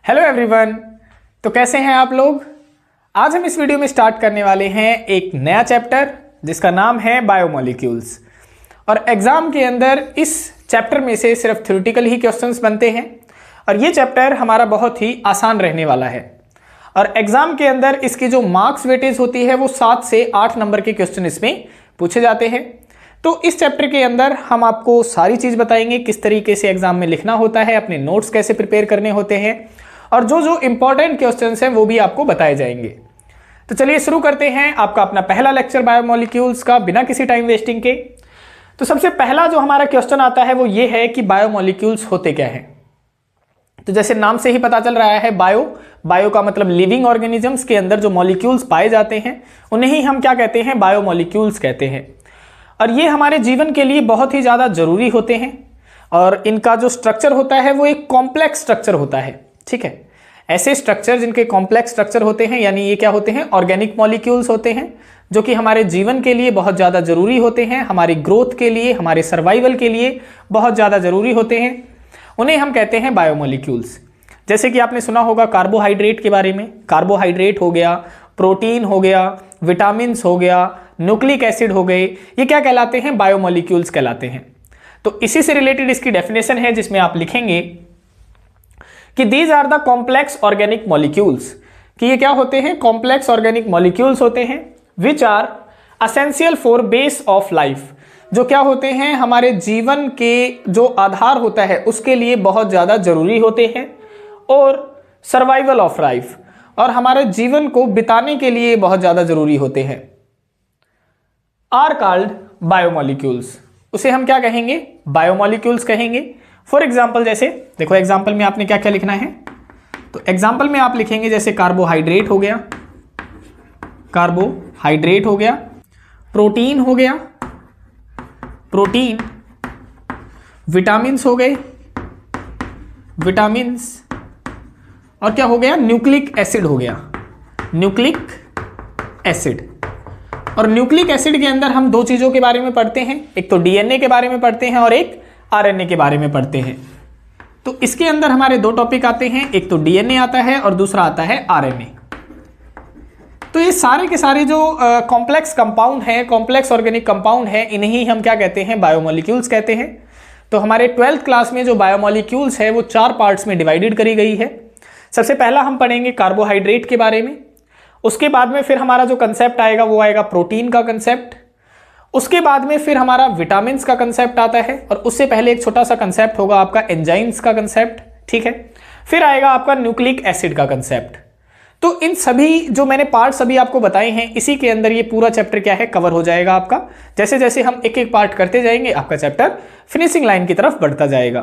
Hello everyone. तो कैसे हैं आप लोग। आज हम इस वीडियो में स्टार्ट करने वाले हैं एक नया चैप्टर जिसका नाम है बायोमोलिक्यूल्स। और एग्जाम के अंदर इस चैप्टर में से सिर्फ थ्योरेटिकल ही क्वेश्चंस बनते हैं और ये चैप्टर हमारा बहुत ही आसान रहने वाला है। और एग्जाम के अंदर इसकी जो मार्क्स वेटेज होती है वो 7 से 8 नंबर के क्वेश्चन इसमें पूछे जाते हैं। तो इस चैप्टर के अंदर हम आपको सारी चीज़ बताएंगे, किस तरीके से एग्जाम में लिखना होता है, अपने नोट्स कैसे प्रिपेयर करने होते हैं और जो जो इंपॉर्टेंट क्वेश्चंस हैं वो भी आपको बताए जाएंगे। तो चलिए शुरू करते हैं आपका अपना पहला लेक्चर बायोमोलिक्यूल्स का बिना किसी टाइम वेस्टिंग के। तो सबसे पहला जो हमारा क्वेश्चन आता है वो ये है कि बायोमोलिक्यूल्स होते क्या हैं। तो जैसे नाम से ही पता चल रहा है बायो का मतलब लिविंग ऑर्गेनिजम्स के अंदर जो मॉलिक्यूल्स पाए जाते हैं उन्हें ही हम क्या कहते हैं, बायोमोलिक्यूल्स कहते हैं। और ये हमारे जीवन के लिए बहुत ही ज़्यादा जरूरी होते हैं और इनका जो स्ट्रक्चर होता है वो एक कॉम्प्लेक्स स्ट्रक्चर होता है। ठीक है, ऐसे स्ट्रक्चर जिनके कॉम्प्लेक्स स्ट्रक्चर होते हैं यानी ये क्या होते हैं, ऑर्गेनिक मॉलिक्यूल्स होते हैं जो कि हमारे जीवन के लिए बहुत ज़्यादा जरूरी होते हैं, हमारी ग्रोथ के लिए, हमारे सर्वाइवल के लिए बहुत ज़्यादा जरूरी होते हैं। उन्हें हम कहते हैं बायोमोलिक्यूल्स। जैसे कि आपने सुना होगा कार्बोहाइड्रेट के बारे में। कार्बोहाइड्रेट हो गया, प्रोटीन हो गया, विटामिन्स हो गया, न्यूक्लिक एसिड हो गए, ये क्या कहलाते हैं, बायोमोलिक्यूल्स कहलाते हैं। तो इसी से रिलेटेड इसकी डेफिनेशन है जिसमें आप लिखेंगे कि these are the complex organic molecules, कि ये क्या होते हैं, कॉम्प्लेक्स ऑर्गेनिक मॉलिक्यूल्स होते हैं which are essential for base of life, जो क्या होते हैं, हमारे जीवन के जो आधार होता है उसके लिए बहुत ज़्यादा जरूरी होते हैं और सर्वाइवल ऑफ लाइफ, और हमारे जीवन को बिताने के लिए बहुत ज़्यादा जरूरी होते हैं, आर कॉल्ड बायोमोलिक्यूल्स। उसे हम क्या कहेंगे, बायोमोलिक्यूल्स कहेंगे। फॉर एग्जाम्पल जैसे देखो, एग्जाम्पल में आपने क्या क्या लिखना है, तो एग्जाम्पल में आप लिखेंगे जैसे कार्बोहाइड्रेट हो गया, कार्बोहाइड्रेट हो गया, प्रोटीन हो गया, प्रोटीन, विटामिन्स हो गए, विटामिन्स, और क्या हो गया, न्यूक्लिक एसिड हो गया, न्यूक्लिक एसिड। और न्यूक्लिक एसिड के अंदर हम दो चीजों के बारे में पढ़ते हैं, एक तो डीएनए के बारे में पढ़ते हैं और एक आरएनए के बारे में पढ़ते हैं। तो इसके अंदर हमारे दो टॉपिक आते हैं, एक तो डीएनए आता है और दूसरा आता है आरएनए। तो ये सारे के सारे जो कॉम्प्लेक्स कंपाउंड है, कॉम्प्लेक्स ऑर्गेनिक कंपाउंड है, इन्हें ही हम क्या कहते हैं, बायोमोलिक्यूल्स कहते हैं। तो हमारे 12th क्लास में जो बायोमोलिक्यूल्स है वो 4 पार्ट्स में डिवाइडेड करी गई है। सबसे पहला हम पढ़ेंगे कार्बोहाइड्रेट के बारे में, उसके बाद में फिर हमारा जो कंसेप्ट आएगा वो आएगा प्रोटीन का कंसेप्ट, उसके बाद में फिर हमारा विटामिन्स का कंसेप्ट आता है और उससे पहले एक छोटा सा कंसेप्ट होगा आपका एंजाइम्स का कंसेप्ट। ठीक है, फिर आएगा आपका न्यूक्लिक एसिड का कंसेप्ट। तो इन सभी जो मैंने पार्ट्स अभी आपको बताए हैं इसी के अंदर ये पूरा चैप्टर क्या है, कवर हो जाएगा आपका। जैसे जैसे हम एक एक पार्ट करते जाएंगे आपका चैप्टर फिनिशिंग लाइन की तरफ बढ़ता जाएगा।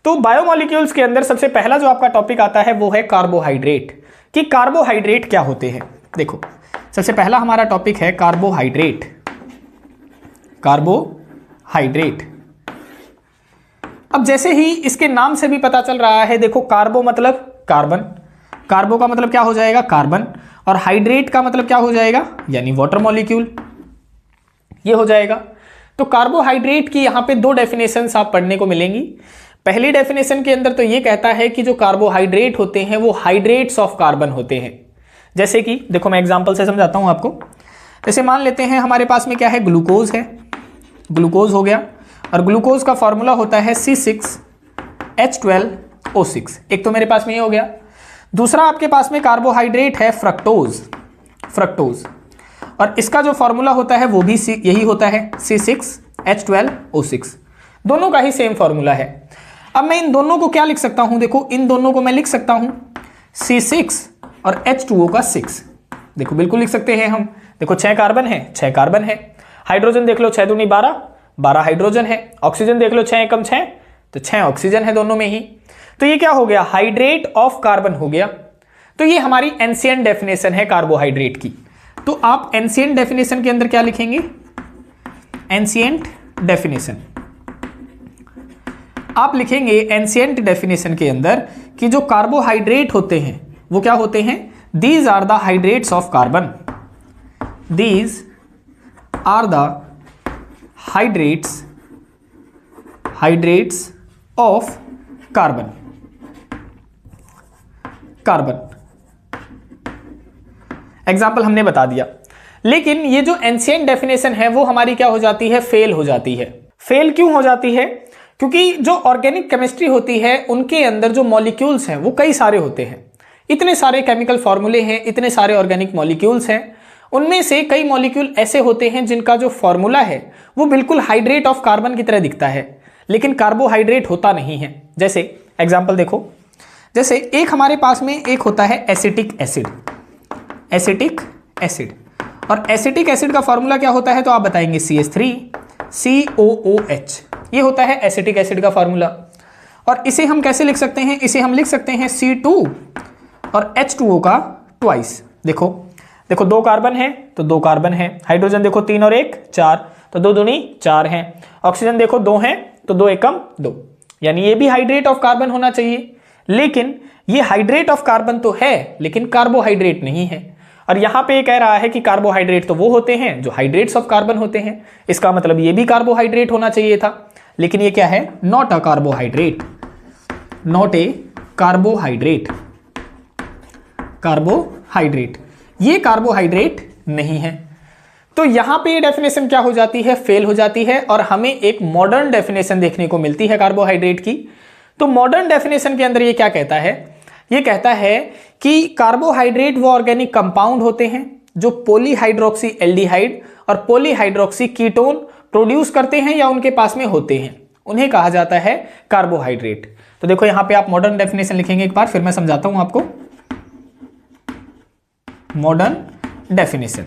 तो बायोमोलिक्यूल्स के अंदर सबसे पहला जो आपका टॉपिक आता है वो है कार्बोहाइड्रेट, कि कार्बोहाइड्रेट क्या होते हैं। देखो सबसे पहला हमारा टॉपिक है कार्बोहाइड्रेट। कार्बोहाइड्रेट, अब जैसे ही इसके नाम से भी पता चल रहा है, देखो कार्बो मतलब कार्बन, कार्बो का मतलब क्या हो जाएगा, कार्बन, और हाइड्रेट का मतलब क्या हो जाएगा, यानी वाटर मॉलिक्यूल, ये हो जाएगा। तो कार्बोहाइड्रेट की यहां पे 2 डेफिनेशंस आप पढ़ने को मिलेंगी। पहली डेफिनेशन के अंदर तो ये कहता है कि जो कार्बोहाइड्रेट होते हैं वो हाइड्रेट्स ऑफ कार्बन होते हैं। जैसे कि देखो मैं एग्जांपल से समझाता हूं आपको। जैसे मान लेते हैं हमारे पास में क्या है, ग्लूकोज है, ग्लूकोज हो गया, और ग्लूकोज का फॉर्मूला होता है C6H12O6। एक तो मेरे पास में ये हो गया। दूसरा आपके पास में कार्बोहाइड्रेट है फ्रक्टोज, फ्रक्टोज, और इसका जो फॉर्मूला होता है वो भी यही होता है C6H12O6। दोनों का ही सेम फॉर्मूला है। अब मैं इन दोनों को क्या लिख सकता हूं, देखो इन दोनों को मैं लिख सकता हूं C6 और H2O का 6। देखो बिल्कुल लिख सकते हैं हम। देखो 6 कार्बन है, 6 कार्बन है, हाइड्रोजन देख लो 6 दूनी 12, 12 हाइड्रोजन है, ऑक्सीजन देख लो 6 एकम 6, तो 6 ऑक्सीजन है दोनों में ही। तो ये क्या हो गया, हाइड्रेट ऑफ कार्बन हो गया। तो ये हमारी एंशिएंट डेफिनेशन है कार्बोहाइड्रेट की। तो आप एंशिएंट डेफिनेशन के अंदर क्या लिखेंगे, एंशिएंट डेफिनेशन, आप लिखेंगे एंशिएंट डेफिनेशन के अंदर कि जो कार्बोहाइड्रेट होते हैं वो क्या होते हैं, these are the hydrates of carbon, these are the hydrates of carbon. Carbon. Example हमने बता दिया। लेकिन ये जो एंशिएंट डेफिनेशन है वो हमारी क्या हो जाती है, फेल हो जाती है। फेल क्यों हो जाती है? क्योंकि जो ऑर्गेनिक केमिस्ट्री होती है उनके अंदर जो मॉलिक्यूल्स हैं वो कई सारे होते हैं, इतने सारे केमिकल फॉर्मूले हैं, इतने सारे ऑर्गेनिक मॉलिक्यूल्स हैं। उनमें से कई मॉलिक्यूल ऐसे होते हैं जिनका जो फॉर्मूला है वो बिल्कुल हाइड्रेट ऑफ कार्बन की तरह दिखता है, लेकिन कार्बोहाइड्रेट होता नहीं है। जैसे एग्जाम्पल देखो, जैसे एक हमारे पास में एक होता है एसिटिक एसिड, एसिटिक एसिड, और एसिटिक एसिड का फॉर्मूला क्या होता है तो आप बताएंगे CH3COOH, ये होता है एसिटिक एसिड का फॉर्मूला। और इसे हम कैसे लिख सकते हैं, इसे हम लिख सकते हैं C2 और H2O का ट्वाइस। देखो देखो 2 कार्बन है तो 2 कार्बन है, हाइड्रोजन देखो 3 और 1 4, तो 2 दूनी 4 हैं। ऑक्सीजन देखो 2 हैं तो 2 एकम 2, यानी ये भी हाइड्रेट ऑफ कार्बन होना चाहिए। लेकिन ये हाइड्रेट ऑफ कार्बन तो है लेकिन कार्बोहाइड्रेट नहीं है। और यहां पे ये कह रहा है कि कार्बोहाइड्रेट तो वो होते हैं जो हाइड्रेट्स ऑफ कार्बन होते हैं, इसका मतलब ये भी कार्बोहाइड्रेट होना चाहिए था, लेकिन ये क्या है, not a carbohydrate, not a carbohydrate, carbohydrate, ये कार्बोहाइड्रेट नहीं है। तो यहां पे ये डेफिनेशन क्या हो जाती है, फेल हो जाती है, और हमें एक मॉडर्न डेफिनेशन देखने को मिलती है कार्बोहाइड्रेट की। तो मॉडर्न डेफिनेशन के अंदर ये क्या कहता है, ये कहता है कि कार्बोहाइड्रेट वो ऑर्गेनिक कंपाउंड होते हैं जो पॉलीहाइड्रोक्सी एल्डिहाइड और पॉलीहाइड्रोक्सी कीटोन प्रोड्यूस करते हैं या उनके पास में होते हैं, उन्हें कहा जाता है कार्बोहाइड्रेट। तो देखो यहां पे आप मॉडर्न डेफिनेशन लिखेंगे, एक बार फिर मैं समझाता हूं आपको। मॉडर्न डेफिनेशन,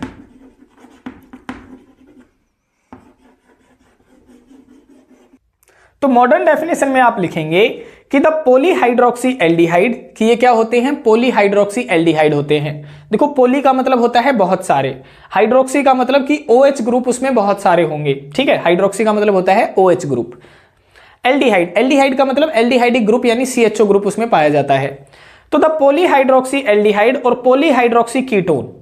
तो मॉडर्न डेफिनेशन में आप लिखेंगे कि द पॉलीहाइड्रोक्सी एल्डिहाइड, कि ये क्या होते हैं, पॉलीहाइड्रोक्सी एल्डिहाइड होते हैं। देखो पॉली का मतलब होता है बहुत सारे, हाइड्रोक्सी का मतलब कि OH ग्रुप उसमें बहुत सारे होंगे, ठीक है, हाइड्रोक्सी का मतलब होता है OH ग्रुप। एल्डिहाइड, एल्डिहाइड का मतलब एल्डिहाइडिक ग्रुप यानी CHO ग्रुप उसमें पाया जाता है। तो द पॉलीहाइड्रोक्सी एल्डिहाइड और पॉलीहाइड्रोक्सी कीटोन,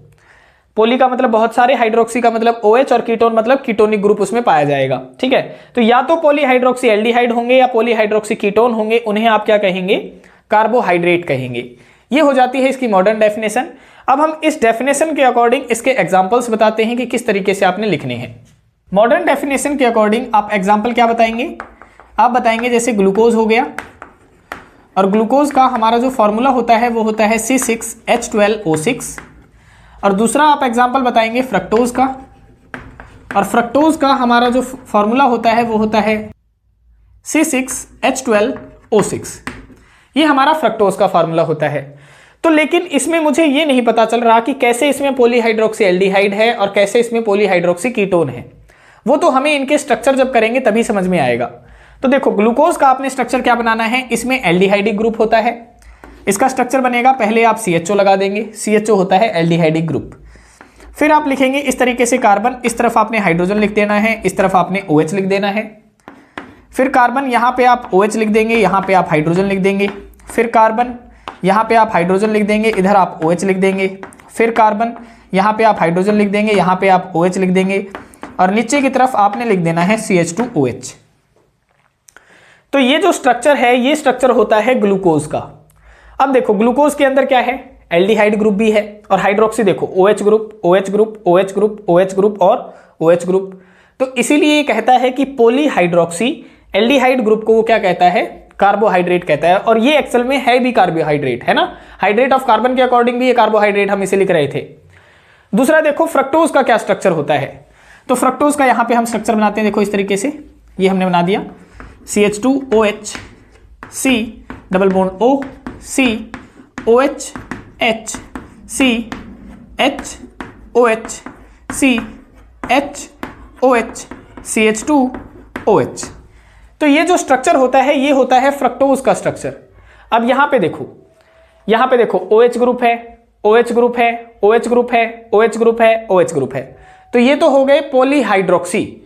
पॉली का मतलब बहुत सारे, हाइड्रोक्सी का मतलब OH और कीटोन मतलब कीटोनिक ग्रुप उसमें पाया जाएगा, ठीक है। तो या तो पॉलीहाइड्रोक्सी एल्डिहाइड होंगे या पॉलीहाइड्रोक्सी कीटोन होंगे, उन्हें आप क्या कहेंगे, कार्बोहाइड्रेट कहेंगे। ये हो जाती है इसकी मॉडर्न डेफिनेशन। अब हम इस डेफिनेशन के अकॉर्डिंग इसके एग्जांपल्स बताते हैं कि किस तरीके से आपने लिखने हैं। मॉडर्न डेफिनेशन के अकॉर्डिंग आप एग्जाम्पल क्या बताएंगे, आप बताएंगे जैसे ग्लूकोज हो गया, और ग्लूकोज का हमारा जो फॉर्मूला होता है वो होता है C6H12O6। और दूसरा आप एग्जाम्पल बताएंगे फ्रक्टोज का, और फ्रक्टोज का हमारा जो फॉर्मूला होता है वो होता है C6H12O6, ये हमारा फ्रक्टोज का फॉर्मूला होता है। तो लेकिन इसमें मुझे ये नहीं पता चल रहा कि कैसे इसमें पॉलीहाइड्रोक्सी एल्डिहाइड है और कैसे इसमें पॉलीहाइड्रोक्सी कीटोन है, वो तो हमें इनके स्ट्रक्चर जब करेंगे तभी समझ में आएगा। तो देखो ग्लूकोज का आपने स्ट्रक्चर क्या बनाना है, इसमें एल्डिहाइडिक ग्रुप होता है, इसका स्ट्रक्चर बनेगा, पहले आप CHO लगा देंगे, CHO होता है एल्डिहाइडिक ग्रुप। फिर आप लिखेंगे इस तरीके से कार्बन, इस तरफ आपने हाइड्रोजन लिख देना है, इस तरफ आपने OH लिख देना है। फिर कार्बन यहाँ पे आप OH लिख देंगे, यहाँ पे आप हाइड्रोजन लिख देंगे। फिर कार्बन यहाँ पे आप हाइड्रोजन लिख देंगे, इधर आप OH लिख देंगे। फिर कार्बन यहाँ पे आप हाइड्रोजन लिख देंगे, यहाँ पे आप OH लिख देंगे, और नीचे की तरफ आपने लिख देना है CH2OH। तो ये जो स्ट्रक्चर है ये स्ट्रक्चर होता है ग्लूकोज का। अब देखो ग्लूकोज के अंदर क्या है, एल्डिहाइड ग्रुप भी है, और हाइड्रोक्सी देखो OH group, OH group, OH group, OH group और OH ग्रुप। तो इसीलिए ये कहता है कि पॉलीहाइड्रोक्सी एल्डिहाइड ग्रुप को वो क्या कहता है, कार्बोहाइड्रेट कहता है। और ये एक्चुअल में है भी कार्बोहाइड्रेट, है ना, हाइड्रेट ऑफ कार्बन के अकॉर्डिंग भी ये कार्बोहाइड्रेट हम इसे लिख रहे थे। दूसरा देखो फ्रक्टोज का क्या स्ट्रक्चर होता है, तो फ्रक्टोज का यहाँ पे हम स्ट्रक्चर बनाते हैं, देखो इस तरीके से, ये हमने बना दिया CH2OH, C double bond O, C OH H, C H OH, C H OH, CH2OH। तो ये जो स्ट्रक्चर होता है ये होता है फ्रक्टोज का स्ट्रक्चर। अब यहाँ पे देखो, यहाँ पे देखो OH ग्रुप है, OH ग्रुप है, OH ग्रुप है, OH ग्रुप है, OH ग्रुप है, तो ये तो हो गए पॉलीहाइड्रोक्सी।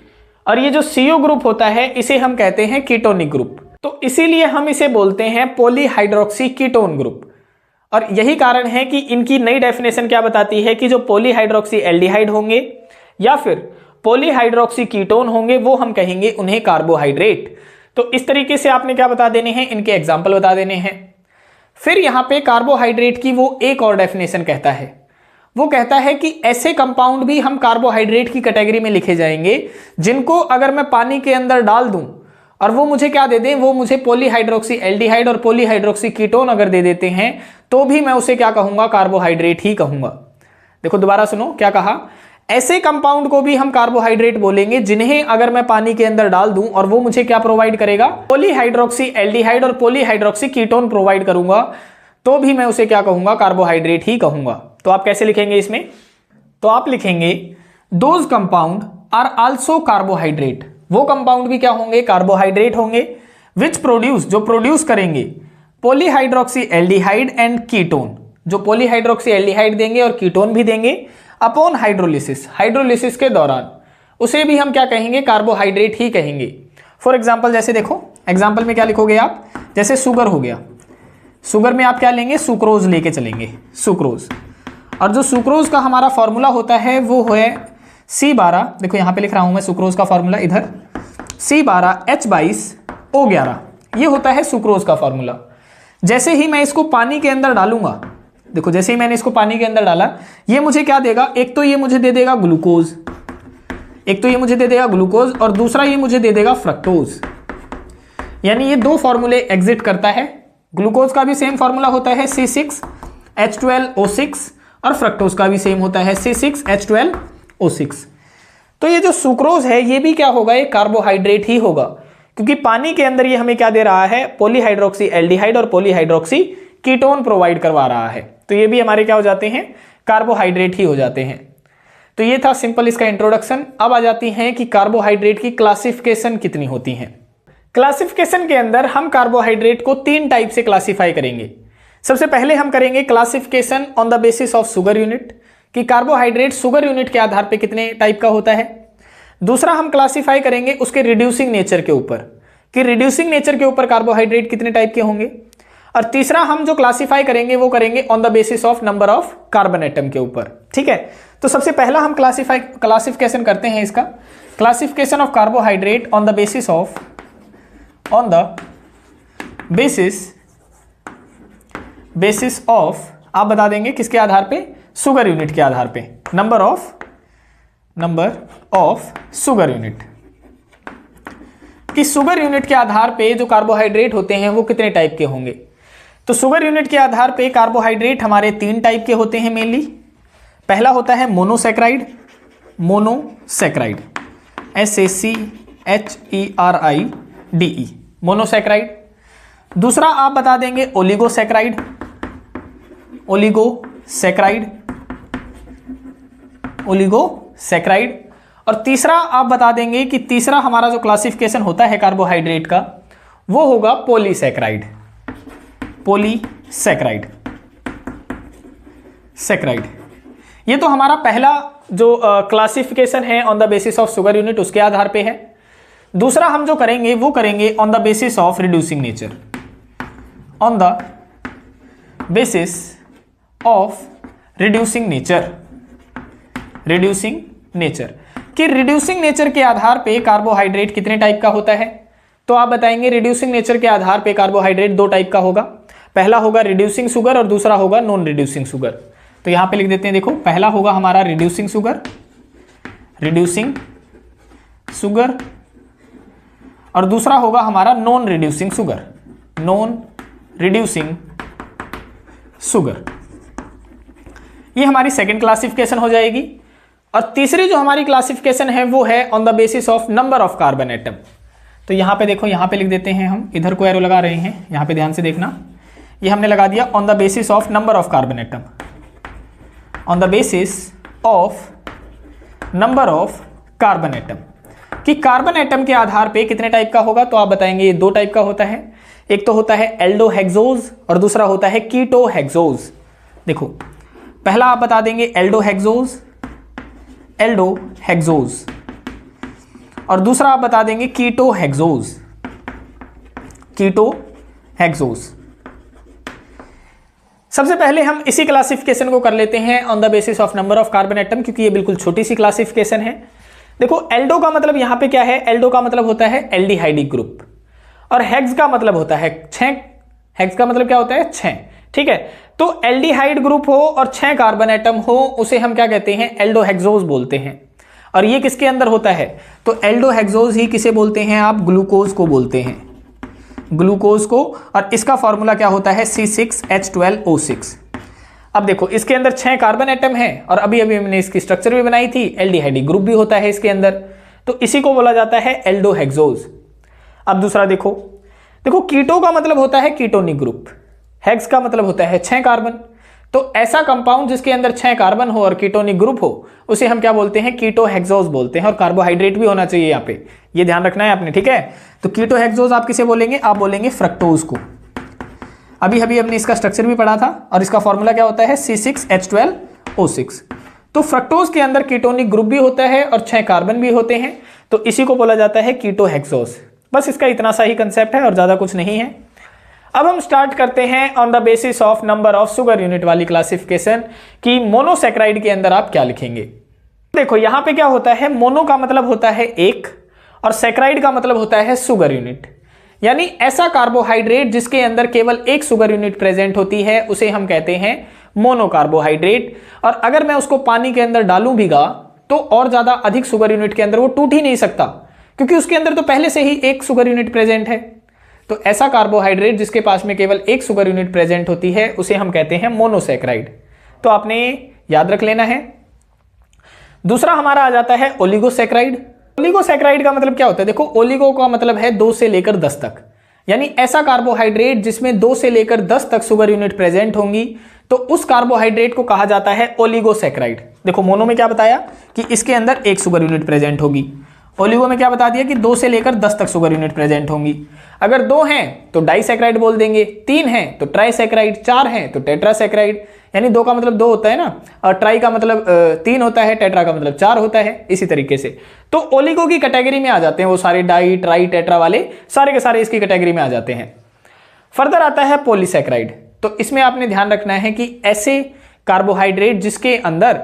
और ये जो CO ग्रुप होता है इसे हम कहते हैं कीटोनिक ग्रुप, तो इसीलिए हम इसे बोलते हैं पॉलीहाइड्रोक्सी कीटोन ग्रुप। और यही कारण है कि इनकी नई डेफिनेशन क्या बताती है कि जो पॉलीहाइड्रोक्सी एल्डिहाइड होंगे या फिर पॉलीहाइड्रोक्सी कीटोन होंगे वो हम कहेंगे उन्हें कार्बोहाइड्रेट। तो इस तरीके से आपने क्या बता देने हैं, इनके एग्जाम्पल बता देने हैं। फिर यहां पे कार्बोहाइड्रेट की वो एक और डेफिनेशन कहता है, वो कहता है कि ऐसे कंपाउंड भी हम कार्बोहाइड्रेट की कैटेगरी में लिखे जाएंगे जिनको अगर मैं पानी के अंदर डाल दूं और वो मुझे क्या दे दें, वो मुझे पॉलीहाइड्रोक्सी एल्डिहाइड और पॉलीहाइड्रोक्सी कीटोन अगर दे देते हैं तो भी मैं उसे क्या कहूंगा, कार्बोहाइड्रेट ही कहूंगा। देखो दोबारा सुनो, क्या कहा, ऐसे कंपाउंड को भी हम कार्बोहाइड्रेट बोलेंगे जिन्हें अगर मैं पानी के अंदर डाल दूं और वो मुझे क्या प्रोवाइड करेगा, पॉलीहाइड्रोक्सी एल्डिहाइड और पॉलीहाइड्रोक्सी कीटोन प्रोवाइड करूंगा, तो भी मैं उसे क्या कहूंगा, कार्बोहाइड्रेट ही कहूंगा। तो आप कैसे लिखेंगे इसमें, तो आप लिखेंगे those compound are also carbohydrate, वो कंपाउंड भी क्या होंगे, कार्बोहाइड्रेट होंगे, विच प्रोड्यूस, जो प्रोड्यूस करेंगे पॉलीहाइड्रोक्सी एल्डिहाइड एंड कीटोन, जो पॉलीहाइड्रोक्सी एल्डिहाइड देंगे और कीटोन भी देंगे अपॉन हाइड्रोलिसिस, हाइड्रोलिसिस के दौरान, उसे भी हम क्या कहेंगे, कार्बोहाइड्रेट ही कहेंगे। फॉर एग्जाम्पल जैसे देखो, एग्जाम्पल में क्या लिखोगे आप, जैसे शुगर हो गया, शुगर में आप क्या लेंगे, सुक्रोज लेके चलेंगे, सुक्रोज, और जो सुक्रोज का हमारा फॉर्मूला होता है वो है C12, देखो यहां पे लिख रहा हूं मैं सुक्रोज का फॉर्मूला, इधर C12H22O11, ये होता है सुक्रोज का फॉर्मूला। जैसे ही मैं इसको पानी के अंदर डालूंगा, देखो जैसे ही मैंने इसको पानी के अंदर डाला, ये मुझे क्या देगा, एक तो ये मुझे दे देगा ग्लूकोज, एक तो ये मुझे दे देगा ग्लूकोज और दूसरा ये मुझे दे देगा फ्रक्टोज, यानी ये दो फॉर्मूले एग्जिट करता है। ग्लूकोज का भी सेम फॉर्मूला होता है C6H12O6 और फ्रक्टोज का भी सेम होता है C6H12O6। तो ये जो सुक्रोज है ये भी क्या होगा, ये कार्बोहाइड्रेट ही होगा, क्योंकि पानी के अंदर ये हमें क्या दे रहा है, पॉलीहाइड्रोक्सी एल्डिहाइड और पॉलीहाइड्रोक्सी कीटोन प्रोवाइड करवा रहा है, तो ये भी हमारे क्या हो जाते हैं, कार्बोहाइड्रेट ही हो जाते हैं। तो ये था सिंपल इसका इंट्रोडक्शन। अब आ जाती हैं कि कार्बोहाइड्रेट की क्लासिफिकेशन कितनी होती हैं। क्लासिफिकेशन के अंदर हम कार्बोहाइड्रेट को 3 टाइप से क्लासिफाई करेंगे। सबसे पहले हम करेंगे classification on the basis of sugar unit, कि कार्बोहाइड्रेट शुगर यूनिट के आधार पे कितने टाइप का होता है। दूसरा हम क्लासिफाई करेंगे उसके रिड्यूसिंग नेचर के ऊपर, कि रिड्यूसिंग नेचर के ऊपर कार्बोहाइड्रेट कितने टाइप के होंगे। और तीसरा हम जो क्लासिफाई करेंगे वो करेंगे on the basis of number of carbon atom के ऊपर। ठीक है, तो सबसे पहला हम क्लासिफिकेशन करते हैं इसका, classification of carbohydrate on the basis of आप बता देंगे किसके आधार पे, शुगर यूनिट के आधार पे, नंबर ऑफ शुगर यूनिट, कि शुगर यूनिट के आधार पे जो कार्बोहाइड्रेट होते हैं वो कितने टाइप के होंगे। तो शुगर यूनिट के आधार पे कार्बोहाइड्रेट हमारे 3 टाइप के होते हैं मेनली। पहला होता है मोनोसैकराइड, SACHERIDE, मोनोसैकराइड। दूसरा आप बता देंगे ओलिगोसैकराइड, और तीसरा आप बता देंगे कि तीसरा हमारा जो क्लासिफिकेशन होता है कार्बोहाइड्रेट का वो होगा पॉलीसैकराइड। ये तो हमारा पहला जो क्लासिफिकेशन है on the basis of sugar unit उसके आधार पे है। दूसरा हम जो करेंगे वो करेंगे on the basis of reducing nature, on the basis of reducing nature, कि रिड्यूसिंग नेचर के आधार पे कार्बोहाइड्रेट कितने टाइप का होता है। तो आप बताएंगे रिड्यूसिंग नेचर के आधार पे कार्बोहाइड्रेट 2 टाइप का होगा, पहला होगा रिड्यूसिंग शुगर और दूसरा होगा नॉन रिड्यूसिंग शुगर। तो यहां पे लिख देते हैं, देखो पहला होगा हमारा रिड्यूसिंग शुगर और दूसरा होगा हमारा नॉन रिड्यूसिंग शुगर। ये हमारी सेकंड क्लासिफिकेशन हो जाएगी। और तीसरी जो हमारी क्लासिफिकेशन है वो है on the basis of number of carbon atom. तो यहां पे देखो, यहां पे लिख देते हैं हम, इधर को एरो लगा रहे हैं, यहां पे ध्यान से देखना, ये हमने लगा दिया on the basis of number of carbon atom, on the basis of number of carbon atom, कि कार्बन एटम के आधार पे कितने टाइप का होगा। तो आप बताएंगे ये 2 टाइप का होता है, एक तो होता है एल्डोहेक्सोज और दूसरा होता है कीटोहेक्सोज। देखो पहला आप बता देंगे एल्डोहेक्सोज और दूसरा आप बता देंगे कीटोहेक्सोज। सबसे पहले हम इसी क्लासिफिकेशन को कर लेते हैं on the basis of number of carbon atom, क्योंकि ये बिल्कुल छोटी सी क्लासिफिकेशन है। देखो एल्डो का मतलब यहां पे क्या है, एल्डो का मतलब होता है एल्डिहाइडिक ग्रुप और हेक्स का मतलब होता है 6। हेक्स का मतलब क्या होता है 6, ठीक है। तो एल्डिहाइड ग्रुप हो और 6 कार्बन एटम हो उसे हम क्या कहते हैं, एल्डोहेक्सोज बोलते हैं। और ये किसके अंदर होता है, तो एल्डोहेक्सोज ही किसे बोलते हैं आप, ग्लूकोज को बोलते हैं, ग्लूकोज को। और इसका फॉर्मूला क्या होता है, C6H12O6। अब देखो इसके अंदर 6 कार्बन एटम है और अभी अभी हमने इसकी स्ट्रक्चर भी बनाई थी, एल्डिहाइड ग्रुप भी होता है इसके अंदर, तो इसी को बोला जाता है एल्डोहेक्सोज। अब दूसरा देखो, देखो कीटो का मतलब होता है कीटोनिक ग्रुप, हेक्स का मतलब होता है 6 कार्बन। तो ऐसा कंपाउंड जिसके अंदर 6 कार्बन हो और कीटोनिक ग्रुप हो उसे हम क्या बोलते हैं, कीटोहेक्सोज बोलते हैं। और कार्बोहाइड्रेट भी होना चाहिए यहाँ पे, ये ध्यान रखना है आपने, ठीक है। तो कीटोहेक्सोज आप किसे बोलेंगे, आप बोलेंगे फ्रक्टोज को। अभी अभी हमने इसका स्ट्रक्चर भी पढ़ा था और इसका फॉर्मूला क्या होता है, C6H12O6। तो फ्रक्टोज के अंदर कीटोनिक ग्रुप भी होता है और 6 कार्बन भी होते हैं, तो इसी को बोला जाता है कीटोहेक्सोज। बस इसका इतना सा ही कंसेप्ट है और ज्यादा कुछ नहीं है। अब हम स्टार्ट करते हैं on the basis of number of sugar unit वाली क्लासिफिकेशन कि मोनोसैकेराइड के अंदर आप क्या लिखेंगे। देखो यहां पे क्या होता है, मोनो का मतलब होता है एक और सैकेराइड का मतलब होता है शुगर यूनिट, यानी ऐसा कार्बोहाइड्रेट जिसके अंदर केवल एक शुगर यूनिट प्रेजेंट होती है उसे हम कहते हैं मोनोकार्बोहाइड्रेट। और अगर मैं उसको पानी के अंदर डालूं भीगा तो और ज्यादा अधिक शुगर यूनिट के अंदर वो टूट ही नहीं सकता, क्योंकि उसके अंदर तो पहले से ही एक शुगर यूनिट प्रेजेंट है। तो ऐसा कार्बोहाइड्रेट जिसके पास में केवल एक शुगर यूनिट प्रेजेंट होती है उसे हम कहते हैं मोनोसैकेराइड। तो आपने याद रख लेना है। दूसरा हमारा आ जाता है ओलिगोसैकेराइड। ओलिगोसैकेराइड का मतलब क्या होता है, देखो ओलिगो का मतलब है 2 से लेकर 10 तक, यानी ऐसा कार्बोहाइड्रेट जिसमें 2 से लेकर 10 तक शुगर यूनिट प्रेजेंट होंगी तो उस कार्बोहाइड्रेट को कहा जाता है ओलिगोसैकेराइड। देखो मोनो में क्या बताया कि इसके अंदर एक शुगर यूनिट प्रेजेंट होगी, ओलिगो में क्या बता दिया कि 2 से लेकर 10 तक शुगर यूनिट प्रेजेंट होंगी। अगर 2 हैं तो डाइसैकेराइड बोल देंगे, 3 हैं तो ट्राइसैकेराइड, 4 हैं तो टेट्रासैकेराइड, यानी 2 का मतलब 2 होता है ना, और ट्राई का मतलब 3 होता है, टेट्रा का मतलब 4 होता है, इसी तरीके से। तो ओलिगो की कैटेगरी में आ जाते हैं वो सारे डाई ट्राई टेट्रा वाले, सारे के सारे इसकी कैटेगरी में आ जाते हैं। फर्दर आता है पॉलीसैकेराइड। तो इसमें आपने ध्यान रखना है कि ऐसे कार्बोहाइड्रेट जिसके अंदर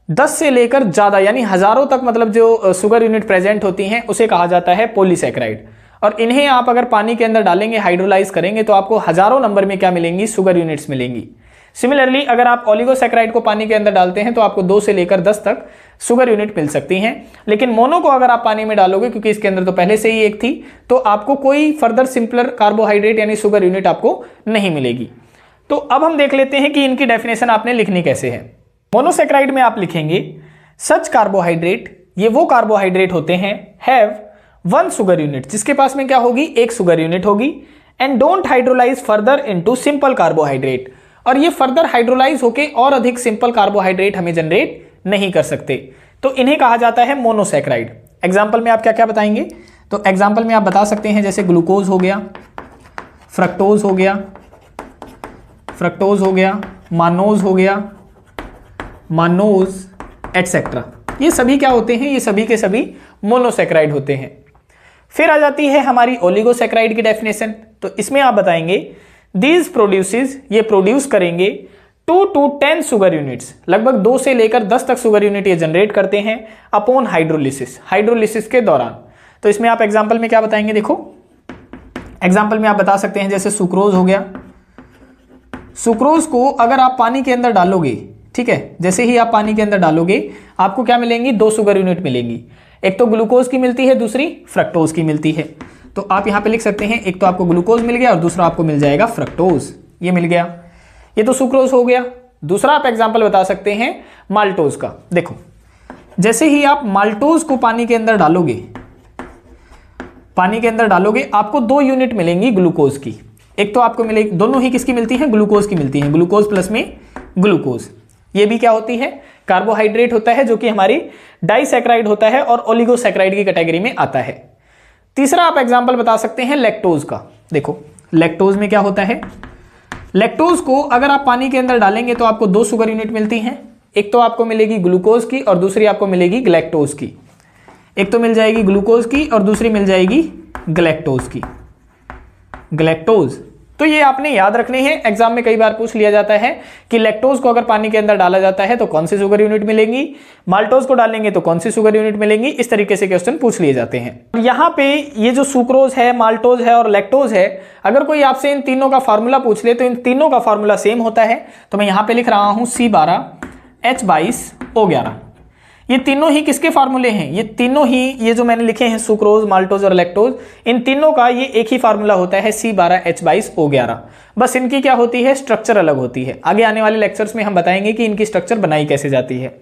10 से लेकर ज्यादा यानी हजारों तक मतलब जो शुगर यूनिट प्रेजेंट होती हैं उसे कहा जाता है पॉलीसैकेराइड। और इन्हें आप अगर पानी के अंदर डालेंगे, हाइड्रोलाइज करेंगे तो आपको हजारों नंबर में क्या मिलेंगी, शुगर यूनिट्स मिलेंगी। सिमिलरली अगर आप ओलिगोसैकेराइड को पानी के अंदर डालते हैं तो आपको 2 से लेकर 10 तक शुगर यूनिट मिल सकती हैं। लेकिन मोनो को अगर आप पानी में डालोगे, क्योंकि इसके अंदर तो पहले से ही एक थी, तो आपको कोई फर्दर सिंपलर कार्बोहाइड्रेट यानी शुगर यूनिट आपको नहीं मिलेगी। तो अब हम देख लेते हैं कि इनकी डेफिनेशन आपने लिखनी कैसे है। मोनोसैकेराइड में आप लिखेंगे सच कार्बोहाइड्रेट, ये वो कार्बोहाइड्रेट होते हैं हैव 1 शुगर यूनिट, जिसके पास में क्या होगी, एक शुगर यूनिट होगी, and don't hydrolyse further into simple carbohydrate, और ये फर्दर हाइड्रोलाइज होके और अधिक सिंपल कार्बोहाइड्रेट हमें जनरेट नहीं कर सकते, तो इन्हें कहा जाता है मोनोसैकेराइड। एग्जाम्पल में आप क्या क्या बताएंगे, तो एग्जाम्पल में आप बता सकते हैं जैसे ग्लूकोज हो गया, फ्रक्टोज हो गया, मानोज हो गया, मानोज एटसेट्रा, ये सभी क्या होते हैं, ये सभी के सभी मोनोसैकेराइड होते हैं। फिर आ जाती है हमारी ओलिगोसैकेराइड की डेफिनेशन। तो इसमें आप बताएंगे दीज प्रोड्यूसेस, ये प्रोड्यूस करेंगे 2 to 10 शुगर यूनिट्स, लगभग 2 से लेकर 10 तक शुगर यूनिट ये जनरेट करते हैं अपॉन हाइड्रोलिसिस, हाइड्रोलिसिस के दौरान। तो इसमें आप एग्जाम्पल में क्या बताएंगे, देखो एग्जाम्पल में आप बता सकते हैं जैसे सुक्रोज हो गया। सुक्रोज को अगर आप पानी के अंदर डालोगे, ठीक है, जैसे ही आप पानी के अंदर डालोगे आपको क्या मिलेंगी, 2 शुगर यूनिट मिलेंगी, एक तो ग्लूकोज की मिलती है, दूसरी फ्रक्टोज की मिलती है। तो आप यहां पे लिख सकते हैं एक तो आपको ग्लूकोज मिल गया और दूसरा आपको मिल जाएगा फ्रक्टोज, ये मिल गया, ये तो सुक्रोज हो गया। दूसरा आप एग्जाम्पल बता सकते हैं माल्टोज का। देखो जैसे ही आप माल्टोज को पानी के अंदर डालोगे, आपको 2 यूनिट मिलेंगी ग्लूकोज की, एक तो आपको मिलेगी, दोनों ही किसकी मिलती है, ग्लूकोज की मिलती है, ग्लूकोज प्लस में ग्लूकोज। ये भी क्या होती है, कार्बोहाइड्रेट होता है जो कि हमारी डाइसैकेराइड होता है और ओलिगोसैकेराइड की कैटेगरी में आता है। तीसरा आप एग्जांपल बता सकते हैं लैक्टोज का। देखो लैक्टोज में क्या होता है, लैक्टोज को अगर आप पानी के अंदर डालेंगे तो आपको 2 शुगर यूनिट मिलती हैं, एक तो आपको मिलेगी ग्लूकोज की और दूसरी आपको मिलेगी ग्लैक्टोज की, एक तो मिल जाएगी ग्लूकोज की और दूसरी मिल जाएगी ग्लैक्टोज की, ग्लैक्टोज तो ये आपने याद रखने हैं। एग्जाम में कई बार पूछ लिया जाता है कि लैक्टोज को अगर पानी के अंदर डाला जाता है तो कौन सी शुगर यूनिट मिलेंगी, माल्टोज को डालेंगे तो कौन सी शुगर यूनिट मिलेंगी, इस तरीके से क्वेश्चन पूछ लिए जाते हैं। और यहाँ पे ये जो सुक्रोज है, माल्टोज है और लैक्टोज है, अगर कोई आपसे इन तीनों का फॉर्मूला पूछ ले तो इन तीनों का फॉर्मूला सेम होता है। तो मैं यहाँ पे लिख रहा हूँ C12H22O11। ये तीनों ही किसके फार्मूले हैं? ये तीनों ही, ये जो मैंने लिखे हैं सुक्रोज, माल्टोज और लैक्टोज, इन तीनों का ये एक ही फार्मूला होता है C12H22O11। बस इनकी क्या होती है? स्ट्रक्चर अलग होती है। आगे आने वाले लेक्चर्स में हम बताएंगे कि इनकी स्ट्रक्चर बनाई कैसे जाती है।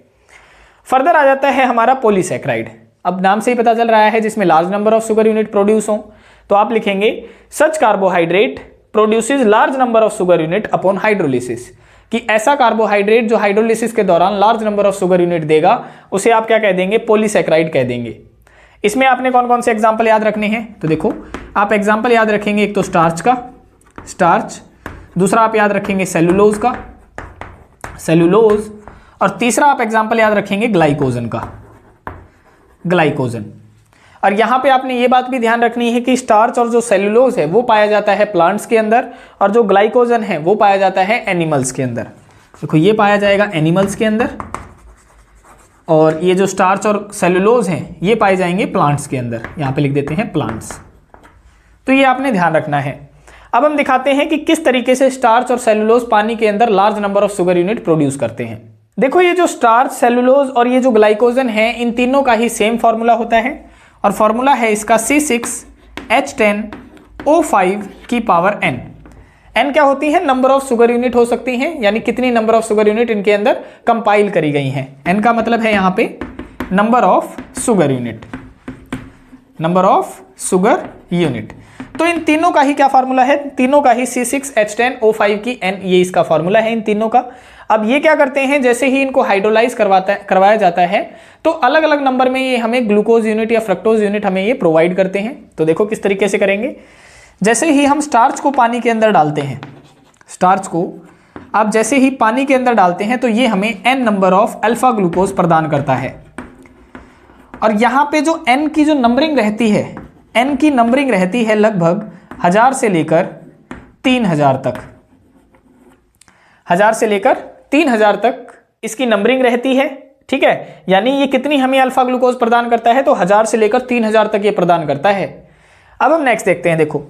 फर्दर आ जाता है हमारा पॉलीसैकेराइड। अब नाम से ही पता चल रहा है जिसमें large number of sugar unit produce हो, तो आप लिखेंगे such carbohydrate produces large number of sugar unit upon hydrolysis, कि ऐसा कार्बोहाइड्रेट जो हाइड्रोलिसिस के दौरान large number of sugar unit देगा उसे आप क्या कह देंगे? पॉलीसैकेराइड कह देंगे। इसमें आपने कौन कौन से एग्जाम्पल याद रखने हैं? तो देखो, आप एग्जाम्पल याद रखेंगे एक तो स्टार्च का, स्टार्च, दूसरा आप याद रखेंगे सेलुलोज का, सेलुलोज, और तीसरा आप एग्जाम्पल याद रखेंगे ग्लाइकोजन का, ग्लाइकोजन। और यहां पे आपने ये बात भी ध्यान रखनी है कि स्टार्च और जो सेलुलोज है वो पाया जाता है प्लांट्स के अंदर, और जो ग्लाइकोजन है वो पाया जाता है एनिमल्स के अंदर। देखो, ये पाया जाएगा एनिमल्स के अंदर, और ये जो स्टार्च और सेलुलोज हैं ये पाए जाएंगे प्लांट्स के अंदर। यहां पे लिख देते हैं प्लांट्स। तो ये आपने ध्यान रखना है। अब हम दिखाते हैं कि किस तरीके से स्टार्च और सेलुलोज पानी के अंदर large number of sugar unit produce करते हैं। देखो, ये जो स्टार्च, सेलुलोज और ये जो ग्लाइकोजन है, इन तीनों का ही सेम फॉर्मूला होता है, और फॉर्मूला है इसका C6H10O5 की पावर n। n क्या होती है? नंबर ऑफ शुगर यूनिट हो सकती हैं, यानी कितनी नंबर ऑफ शुगर यूनिट इनके अंदर कंपाइल करी गई हैं। n का मतलब है यहां पे number of sugar unit, number of sugar unit. तो इन तीनों का ही क्या फार्मूला है? तीनों का ही C6H10O5 की n, ये इसका फार्मूला है इन तीनों का। अब ये क्या करते हैं, जैसे ही इनको हाइड्रोलाइज करवाया जाता है तो अलग अलग नंबर में ये हमें ग्लूकोज यूनिट या फ्रक्टोज यूनिट हमें ये प्रोवाइड करते हैं। तो देखो किस तरीके से करेंगे। जैसे ही हम स्टार्च को पानी के अंदर डालते हैं, स्टार्च को आप जैसे ही पानी के अंदर डालते हैं तो ये हमें n number of alpha glucose प्रदान करता है। और यहाँ पे जो n की जो नंबरिंग रहती है, n की नंबरिंग रहती है लगभग 1000 से लेकर 3000 तक, 1000 से लेकर 3000 तक इसकी नंबरिंग रहती है। ठीक है, यानी ये कितनी हमें अल्फा ग्लूकोज प्रदान करता है? तो 1000 से लेकर 3000 तक ये प्रदान करता है। अब हम नेक्स्ट देखते हैं। देखो,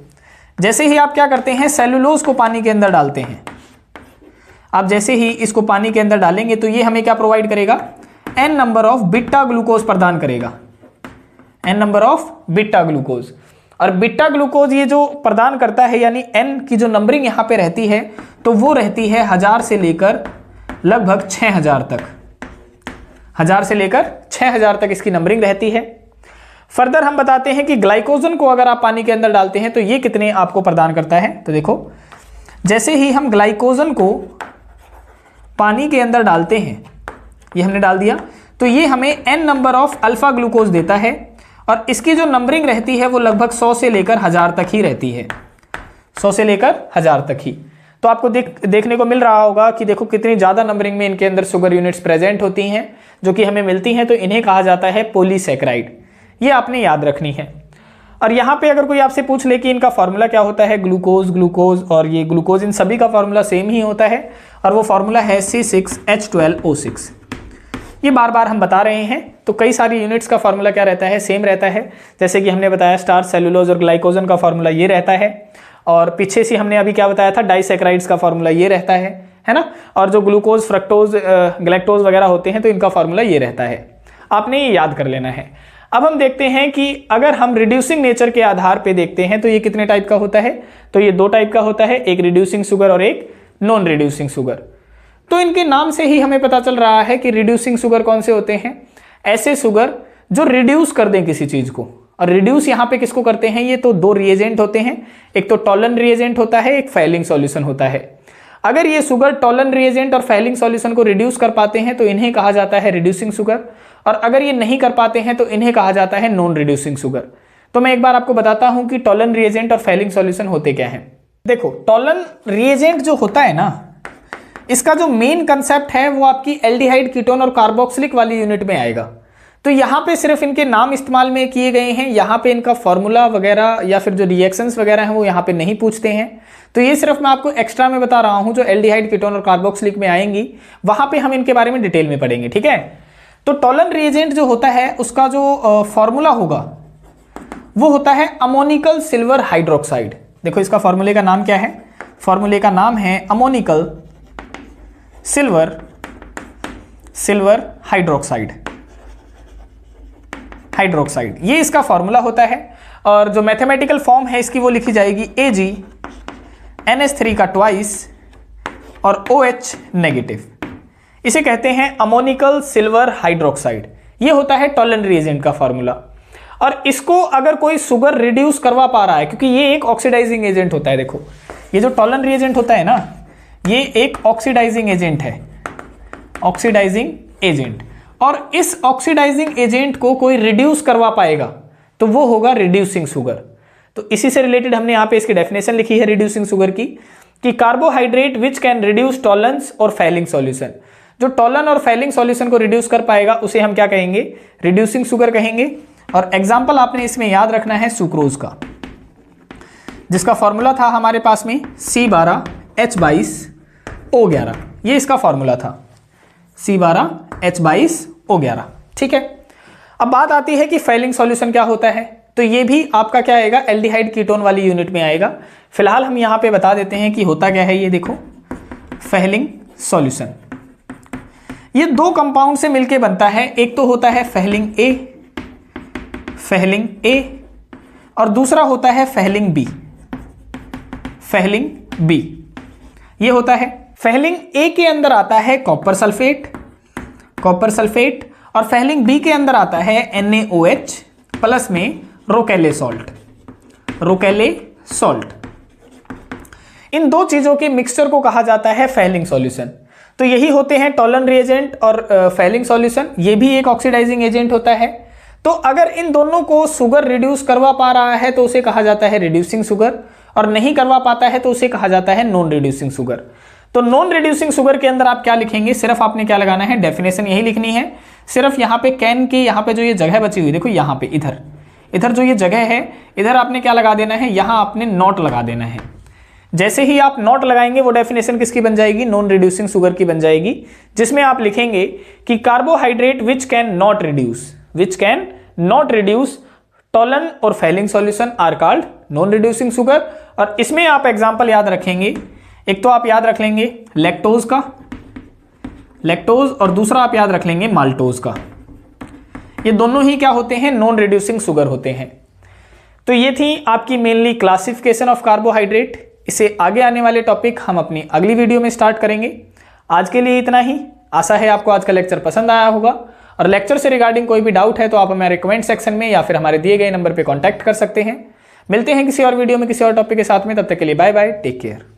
जैसे ही आप क्या करते हैं, सेलुलोज को पानी के अंदर डालते हैं, आप जैसे ही इसको पानी के अंदर डालेंगे तो ये हमें क्या प्रोवाइड करेगा? n number of beta glucose प्रदान करेगा, n number of beta glucose. और बीटा ग्लूकोज ये जो प्रदान करता है, यानी n की जो नंबरिंग यहाँ पे रहती है तो वो रहती है 1000 से लेकर लगभग 6000 तक, 1000 से लेकर 6000 तक इसकी नंबरिंग रहती है। फर्दर हम बताते हैं कि ग्लाइकोजन को अगर आप पानी के अंदर डालते हैं तो ये कितने आपको प्रदान करता है। तो देखो, जैसे ही हम ग्लाइकोजन को पानी के अंदर डालते हैं, ये हमने डाल दिया, तो ये हमें n number of alpha glucose देता है, और इसकी जो नंबरिंग रहती है वो लगभग 100 से लेकर 1000 तक ही रहती है, 100 से लेकर 1000 तक ही। तो आपको देखने को मिल रहा होगा कि देखो कितनी ज़्यादा नंबरिंग में इनके अंदर शुगर यूनिट्स प्रेजेंट होती हैं जो कि हमें मिलती हैं, तो इन्हें कहा जाता है पॉलीसैकेराइड। ये आपने याद रखनी है। और यहाँ पे अगर कोई आपसे पूछ ले कि इनका फार्मूला क्या होता है, ग्लूकोज, ग्लूकोज और ये ग्लूकोज, इन सभी का फार्मूला सेम ही होता है, और वो फार्मूला है C6H12O6। ये बार बार हम बता रहे हैं। तो कई सारी यूनिट्स का फार्मूला क्या रहता है? सेम रहता है। जैसे कि हमने बताया स्टार्च, सेलुलोज और ग्लाइकोजन का फार्मूला ये रहता है, और पीछे से हमने अभी क्या बताया था, डाइसैकेराइड्स का फार्मूला ये रहता है ना। और जो ग्लूकोज, फ्रक्टोज, ग्लैक्टोज वगैरह होते हैं तो इनका फार्मूला ये रहता है। आपने ये याद कर लेना है। अब हम देखते हैं कि अगर हम रिड्यूसिंग नेचर के आधार पे देखते हैं तो ये कितने टाइप का होता है। तो ये 2 टाइप का होता है, एक रिड्यूसिंग शुगर और एक नॉन रिड्यूसिंग शुगर। तो इनके नाम से ही हमें पता चल रहा है कि रिड्यूसिंग शुगर कौन से होते हैं? ऐसे शुगर जो रिड्यूस कर दें किसी चीज को। और रिड्यूस यहाँ पे किसको करते हैं? ये तो 2 रिएजेंट होते हैं, एक तो टॉलन रिएजेंट होता है, एक फैलिंग सॉल्यूशन होता है। अगर ये शुगर टॉलन रिएजेंट और फैलिंग सॉल्यूशन को रिड्यूस कर पाते हैं तो इन्हें कहा जाता है रिड्यूसिंग शुगर, और अगर ये नहीं कर पाते हैं तो इन्हें कहा जाता है नॉन रिड्यूसिंग शुगर। तो मैं एक बार आपको बताता हूं कि टॉलन रिएजेंट और फैलिंग सॉल्यूशन होते क्या हैं। देखो, टॉलन रिएजेंट जो होता है ना, इसका जो मेन कंसेप्ट है वो आपकी एल्डिहाइड, कीटोन और कार्बोक्सिलिक वाली यूनिट में आएगा। तो यहाँ पे सिर्फ इनके नाम इस्तेमाल में किए गए हैं, यहाँ पे इनका फॉर्मूला वगैरह या फिर जो रिएक्शंस वगैरह हैं वो यहाँ पे नहीं पूछते हैं। तो ये सिर्फ मैं आपको एक्स्ट्रा में बता रहा हूँ, जो एल्डिहाइड, कीटोन और कार्बोक्सिलिक में आएंगी वहाँ पे हम इनके बारे में डिटेल में पढ़ेंगे, ठीक है। तो टॉलन रिएजेंट जो होता है उसका जो फॉर्मूला होगा वो होता है अमोनिकल सिल्वर हाइड्रोक्साइड। देखो इसका फॉर्मूले का नाम क्या है, फॉर्मूले का नाम है अमोनिकल सिल्वर हाइड्रोक्साइड, ये इसका फॉर्मूला होता है। और जो मैथमेटिकल फॉर्म है इसकी वो लिखी जाएगी AgNH3 का ट्वाइस और OH नेगेटिव। इसे कहते हैं अमोनिकल सिल्वर हाइड्रोक्साइड। ये होता है टॉलन रिएजेंट का फॉर्मूला। और इसको अगर कोई शुगर रिड्यूस करवा पा रहा है, क्योंकि ये एक ऑक्सीडाइजिंग एजेंट होता है, देखो ये जो टॉलन रिएजेंट होता है ना, ये एक ऑक्सीडाइजिंग एजेंट है, ऑक्सीडाइजिंग एजेंट। और इस ऑक्सीडाइजिंग एजेंट को कोई रिड्यूस करवा पाएगा तो वो होगा रिड्यूसिंग शुगर। तो इसी से रिलेटेड हमने यहाँ पे इसकी डेफिनेशन लिखी है रिड्यूसिंग शुगर की, कि carbohydrate which can reduce tolerance और फैलिंग सॉल्यूशन। जो टॉलन और फैलिंग सॉल्यूशन को रिड्यूस कर पाएगा उसे हम क्या कहेंगे, रिड्यूसिंग शुगर कहेंगे। और एग्जाम्पल आपने इसमें याद रखना है सुक्रोज का, जिसका फॉर्मूला था हमारे पास में C12H22O11, ये इसका फॉर्मूला था C12H22O11, ठीक है। अब बात आती है कि फैलिंग सॉल्यूशन क्या होता है, तो ये भी आपका क्या आएगा, एल्डिहाइड कीटोन वाली यूनिट में आएगा। फिलहाल हम यहां पे बता देते हैं कि होता क्या है। ये देखो फैलिंग सॉल्यूशन, ये दो कंपाउंड से मिलके बनता है। एक तो होता है फैलिंग ए और दूसरा होता है फैलिंग बी। ये होता है फैलिंग ए के अंदर आता है कॉपर सल्फेट और फैलिंग बी के अंदर आता है NaOH प्लस में रोकेले सॉल्ट। इन दो चीजों के मिक्सचर को कहा जाता है फैलिंग सॉल्यूशन। तो यही होते हैं टॉलन रिएजेंट और फैलिंग सॉल्यूशन। ये भी एक ऑक्सीडाइजिंग एजेंट होता है। तो अगर इन दोनों को शुगर रिड्यूस करवा पा रहा है तो उसे कहा जाता है रिड्यूसिंग शुगर, और नहीं करवा पाता है तो उसे कहा जाता है नॉन रिड्यूसिंग शुगर। तो नॉन रिड्यूसिंग शुगर के अंदर आप क्या लिखेंगे, सिर्फ आपने क्या लगाना है, डेफिनेशन यही लिखनी है। सिर्फ यहाँ पे कैन की यहाँ पे जो ये जगह बची हुई, देखो यहाँ पे इधर जो ये जगह है, इधर आपने क्या लगा देना है, यहाँ आपने नॉट लगा देना है। जैसे ही आप नॉट लगाएंगे वो डेफिनेशन किसकी बन जाएगी, नॉन रिड्यूसिंग शुगर की बन जाएगी, जिसमें आप लिखेंगे कि carbohydrate which cannot reduce Tollens और Fehling solution are called non reducing sugar. और इसमें आप एग्जांपल याद रखेंगे, एक तो आप याद रख लेंगे लैक्टोज और दूसरा आप याद रख लेंगे माल्टोज का। ये दोनों ही क्या होते हैं, नॉन रिड्यूसिंग शुगर होते हैं। तो ये थी आपकी मेनली क्लासिफिकेशन ऑफ कार्बोहाइड्रेट। इसे आगे आने वाले टॉपिक हम अपनी अगली वीडियो में स्टार्ट करेंगे। आज के लिए इतना ही। आशा है आपको आज का लेक्चर पसंद आया होगा, और लेक्चर से रिगार्डिंग कोई भी डाउट है तो आप हमारे कमेंट सेक्शन में या फिर हमारे दिए गए नंबर पर कॉन्टैक्ट कर सकते हैं। मिलते हैं किसी और वीडियो में किसी और टॉपिक के साथ में, तब तक के लिए बाय बाय, टेक केयर।